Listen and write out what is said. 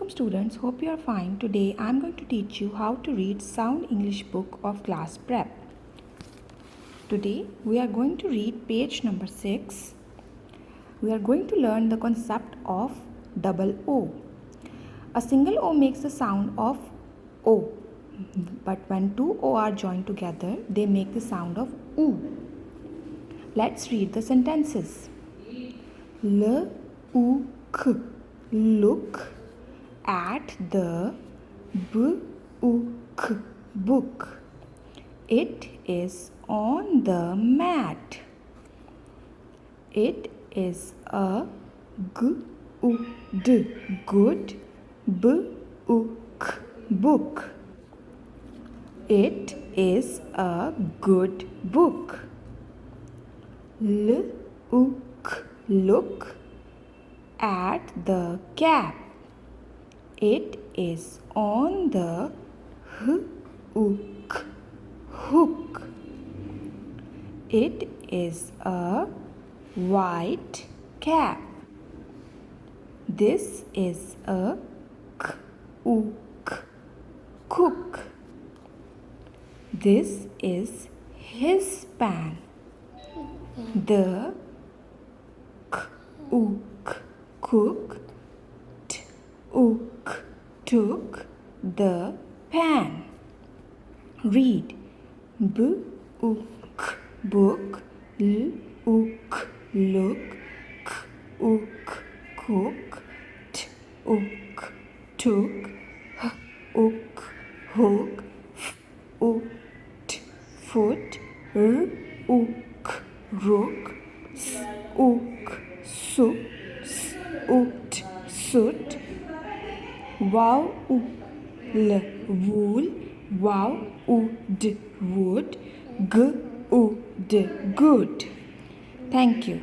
Welcome students, hope you are fine. Today I am going to teach you how to read Sound English book of class prep. Today we are going to read page number 6. We are going to learn the concept of double O. A single O makes the sound of O, but when two O are joined together, they make the sound of U. Let's read the sentences. L-U-K, look at the book. Book. It is on the mat. It is a good book. Book. It is a good book. Look at the cap. It is on the hook. It is a white cap. This is a cook. This is his pan. The cook took the pan. Read. Book. Look. Cook. Took. Hook. Foot. Rook. Soot. Wool. Wood. Wood. Good. Thank you.